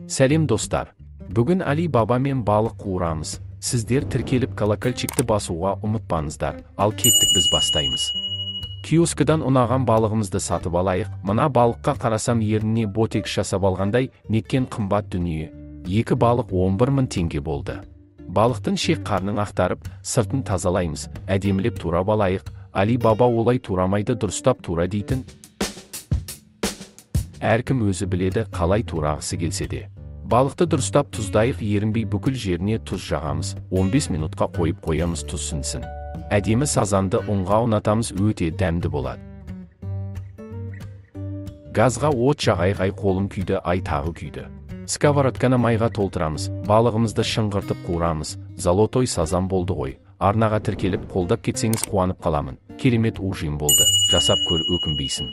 Сәлем достар. Бүгін Али Баба мен балық қуырамыз. Сіздер тіркеліп колокольчикті басуға ұмытпаңыздар. Ал кеттік, біз бастаймыз. Киоскыдан ұнаған балығымызды сатып алайық. Мына балыққа қарасам ерніне ботекс жасап алғандай, неткен қымбат дүние. Екі балық 11.000 теңге болды. Балықтың шек қарнын ақтарып, сыртын тазалаймыз. Әдемілеп турап алайық. Али Баба олай турамайды, дұрыстап тура дейтін. Әркім өзі біледі қалай турағысы келсе де. Балықты дұрыстап тұздайық, ерінбей бүкіл жеріне тұз жағамыз. 15 минутқа қойып қоямыз, тұз сіңсін. Әдемі сазанды ұнға ұнатамыз, өте дәмді болады. Газға от жағайық, ай қолым күйді, ай тағы күйді. Сковородканы майға толтырамыз, балығымызды шыңғыртып қуырамыз. Золотой сазан болды ғой. Арнаға тіркеліп қолдап кетсеңіз қуанып қаламын. Керемет ужин болды. Жасап көр, өкінбейсің.